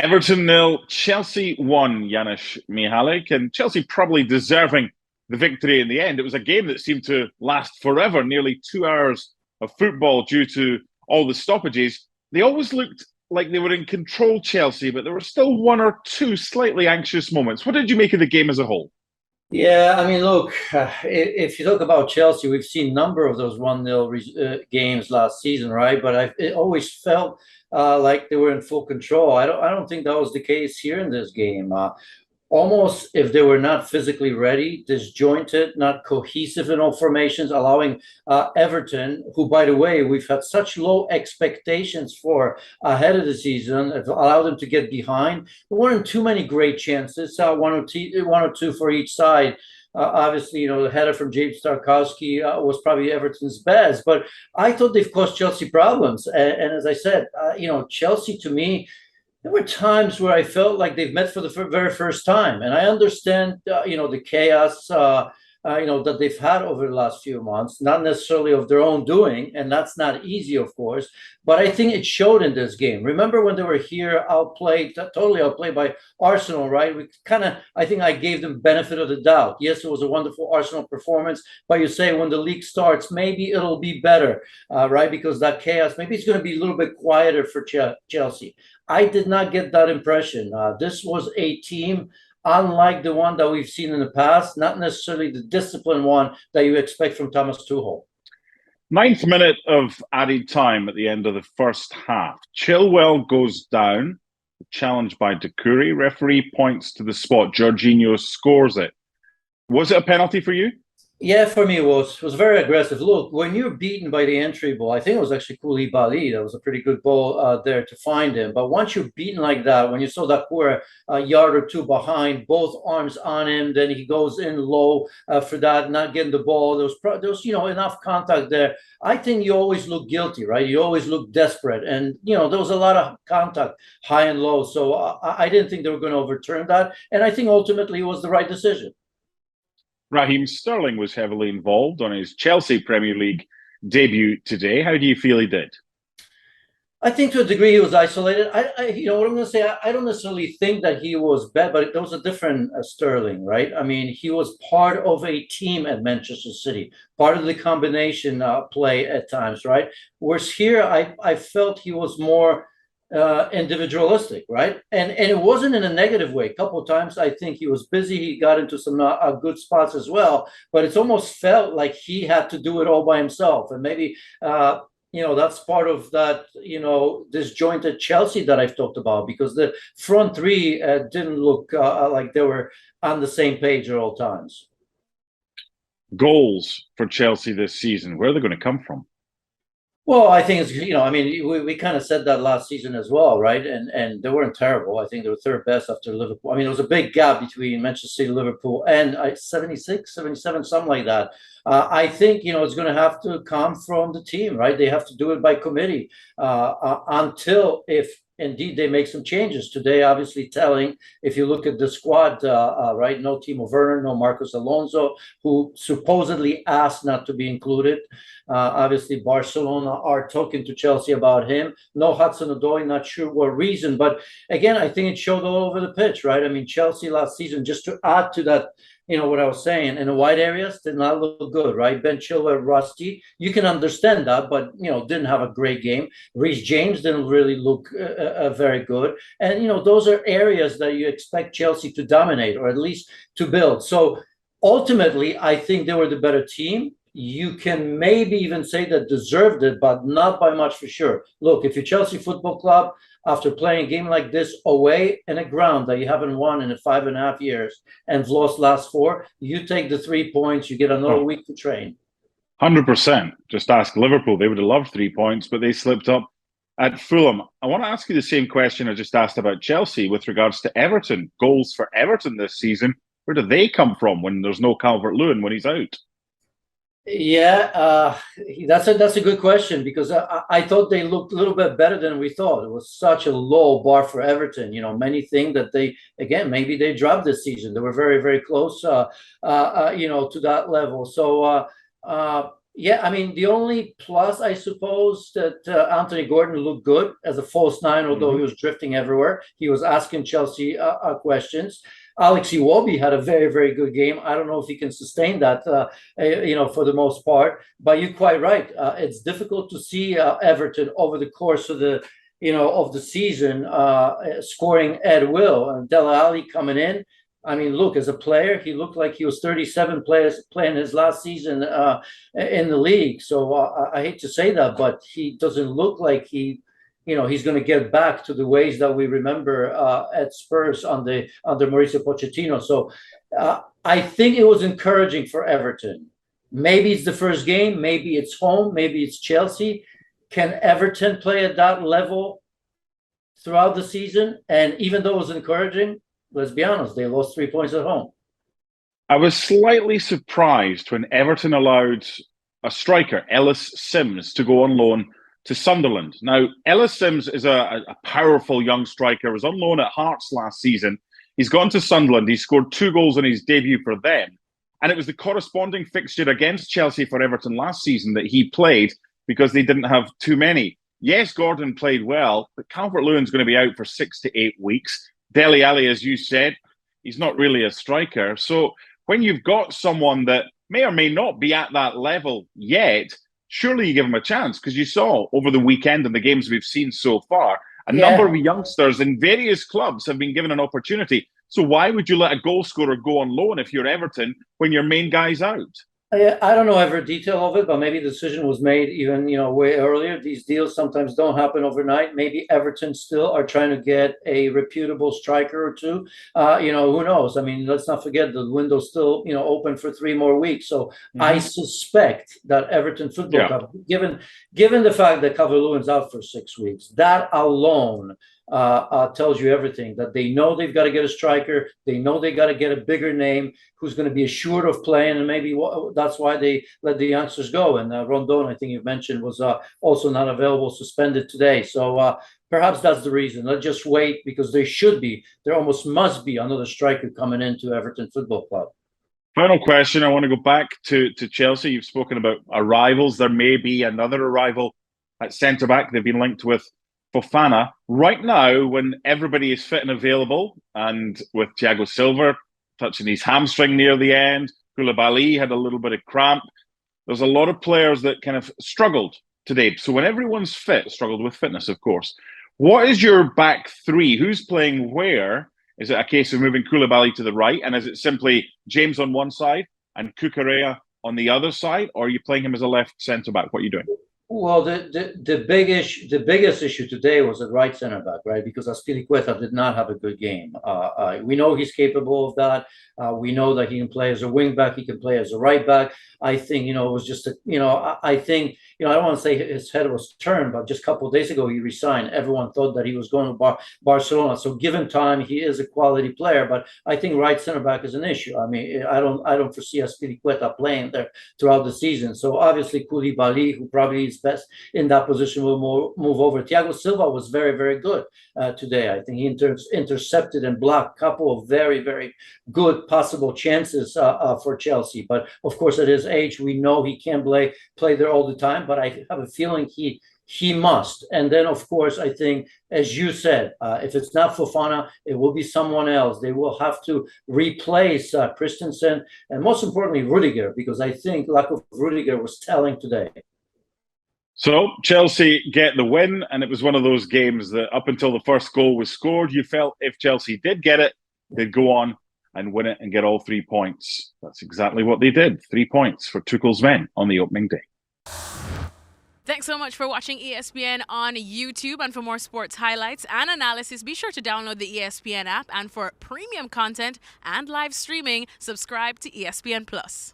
Everton nil, Chelsea 1, Janusz Michallik, and Chelsea probably deserving the victory in the end. It was a game that seemed to last forever, nearly 2 hours of football due to all the stoppages. They always looked like they were in control, Chelsea, but there were still one or two slightly anxious moments. What did you make of the game as a whole? Yeah, I mean, look, if you talk about Chelsea, we've seen a number of those 1-0 games last season, right? But it always felt like they were in full control. I don't think that was the case here in this game. Almost if they were not physically ready, disjointed, not cohesive in all formations, allowing Everton, who, by the way, we've had such low expectations for ahead of the season, it allowed them to get behind. There weren't too many great chances, one or two for each side. Obviously, the header from James Tarkowski was probably Everton's best, but I thought they've caused Chelsea problems. And as I said, Chelsea to me, there were times where I felt like they've met for the very first time, and I understand, the chaos, that they've had over the last few months, not necessarily of their own doing, and that's not easy, of course. But I think it showed in this game. Remember when they were here, totally outplayed by Arsenal, right? I think I gave them benefit of the doubt. Yes, it was a wonderful Arsenal performance, but you say when the league starts, maybe it'll be better, right? Because that chaos, maybe it's going to be a little bit quieter for Chelsea. I did not get that impression. This was a team unlike the one that we've seen in the past, not necessarily the disciplined one that you expect from Thomas Tuchel. Ninth minute of added time at the end of the first half. Chilwell goes down, challenged by Doucouré. Referee points to the spot. Jorginho scores it. Was it a penalty for you? Yeah, for me, it was very aggressive. Look, when you're beaten by the entry ball, I think it was actually Koulibaly. That was a pretty good ball there to find him. But once you're beaten like that, when you saw that poor a yard or two behind, both arms on him, then he goes in low for that, not getting the ball. There was enough contact there. I think you always look guilty, right? You always look desperate, and there was a lot of contact, high and low. So I didn't think they were going to overturn that, and I think ultimately it was the right decision. Raheem Sterling was heavily involved on his Chelsea Premier League debut today. How do you feel he did? I think to a degree he was isolated. What I'm going to say. I don't necessarily think that he was bad, but there was a different Sterling, right? I mean, he was part of a team at Manchester City, part of the combination play at times, right? Whereas here, I felt he was more individualistic, right? And it wasn't in a negative way. A couple of times I think he was busy. He got into some good spots as well, but it's almost felt like he had to do it all by himself. And maybe that's part of that disjointed Chelsea that I've talked about, because the front three didn't look like they were on the same page at all times. Goals for Chelsea this season, where are they going to come from? Well, I think we kind of said that last season as well, right? And they weren't terrible. I think they were third best after Liverpool. I mean, there was a big gap between Manchester City, Liverpool, and 76, 77, something like that. I think, it's going to have to come from the team, right? They have to do it by committee until if indeed they make some changes. Today, obviously telling, if you look at the squad, right, no Timo Werner, no Marcos Alonso, who supposedly asked not to be included. Obviously, Barcelona are talking to Chelsea about him. No Hudson-Odoi, not sure what reason. But again, I think it showed all over the pitch, right? I mean, Chelsea last season, just to add to that, what I was saying, in the wide areas did not look good, right? Ben Chilwell, rusty. You can understand that, but, didn't have a great game. Reece James didn't really look very good. And, those are areas that you expect Chelsea to dominate, or at least to build. So ultimately, I think they were the better team. You can maybe even say that deserved it, but not by much for sure. Look, if you're Chelsea Football Club, after playing a game like this away in a ground that you haven't won in 5.5 years and have lost last four, you take the 3 points, you get another week to train. 100%. Just ask Liverpool. They would have loved 3 points, but they slipped up at Fulham. I want to ask you the same question I just asked about Chelsea with regards to Everton. Goals for Everton this season. Where do they come from when there's no Calvert-Lewin when he's out? Yeah, that's a good question, because I thought they looked a little bit better than we thought. It was such a low bar for Everton. Many think that maybe they dropped this season. They were very, very close, to that level. So Yeah, I mean, the only plus, I suppose, that Anthony Gordon looked good as a false nine, although he Mm-hmm. was drifting everywhere. He was asking Chelsea questions. Alex Iwobi had a very, very good game. I don't know if he can sustain that, for the most part. But you're quite right. It's difficult to see Everton over the course of the season scoring at will. And Dele Alli coming in. I mean, look, as a player, he looked like he was 37 players playing his last season in the league. So I hate to say that, but he doesn't look like he's going to get back to the ways that we remember at Spurs under Mauricio Pochettino. So I think it was encouraging for Everton. Maybe it's the first game, maybe it's home, maybe it's Chelsea. Can Everton play at that level throughout the season? And even though it was encouraging, let's be honest, they lost 3 points at home. I was slightly surprised when Everton allowed a striker, Ellis Sims, to go on loan to Sunderland. Now, Ellis Sims is a powerful young striker, was on loan at Hearts last season. He's gone to Sunderland. He scored 2 goals in his debut for them. And it was the corresponding fixture against Chelsea for Everton last season that he played because they didn't have too many. Yes, Gordon played well, but Calvert-Lewin's going to be out for 6 to 8 weeks. Dele Alli, as you said, he's not really a striker. So when you've got someone that may or may not be at that level yet, surely you give him a chance, because you saw over the weekend in the games we've seen so far, a number of youngsters in various clubs have been given an opportunity. So why would you let a goal scorer go on loan if you're Everton when your main guy's out? I don't know every detail of it, but maybe the decision was made even way earlier. These deals sometimes don't happen overnight. Maybe Everton still are trying to get a reputable striker or two. Who knows? I mean, let's not forget the window's still open for 3 more weeks. So I suspect that Everton Football Club, given the fact that Calvert-Lewin's out for 6 weeks, that alone tells you everything. That they know they've got to get a striker. They know they got to get a bigger name who's going to be assured of playing, and maybe that's why they let the youngsters go. And Rondon, I think you mentioned, was also not available, suspended today. So perhaps that's the reason. Let's just wait, because there almost must be another striker coming into Everton Football Club. Final question. I want to go back to Chelsea. You've spoken about arrivals. There may be another arrival at centre-back. They've been linked with Fofana. Right now, when everybody is fit and available, and with Thiago Silva touching his hamstring near the end, Koulibaly had a little bit of cramp. There's a lot of players that kind of struggled today. So when everyone's fit, struggled with fitness, of course. What is your back three? Who's playing where? Is it a case of moving Koulibaly to the right? And is it simply James on one side and Cucurella on the other side? Or are you playing him as a left centre-back? What are you doing? Well, the biggest issue today was at right center back, right? Because Azpilicueta did not have a good game. We know he's capable of that. We know that he can play as a wing back. He can play as a right back. I think it was just I think I don't want to say his head was turned, but just a couple of days ago he resigned. Everyone thought that he was going to Barcelona. So given time, he is a quality player. But I think right center back is an issue. I mean, I don't foresee Azpilicueta playing there throughout the season. So obviously Koulibaly, who probably is best in that position, will move over. Thiago Silva was very, very good today. I think he intercepted and blocked a couple of very, very good possible chances for Chelsea. But of course, at his age, we know he can't play there all the time. But I have a feeling he must. And then, of course, I think, as you said, if it's not Fofana, it will be someone else. They will have to replace Christensen and, most importantly, Rudiger, because I think lack of Rudiger was telling today. So Chelsea get the win, and it was one of those games that up until the first goal was scored, you felt if Chelsea did get it, they'd go on and win it and get all 3 points. That's exactly what they did. 3 points for Tuchel's men on the opening day. Thanks so much for watching ESPN on YouTube. And for more sports highlights and analysis, be sure to download the ESPN app. And for premium content and live streaming, subscribe to ESPN Plus.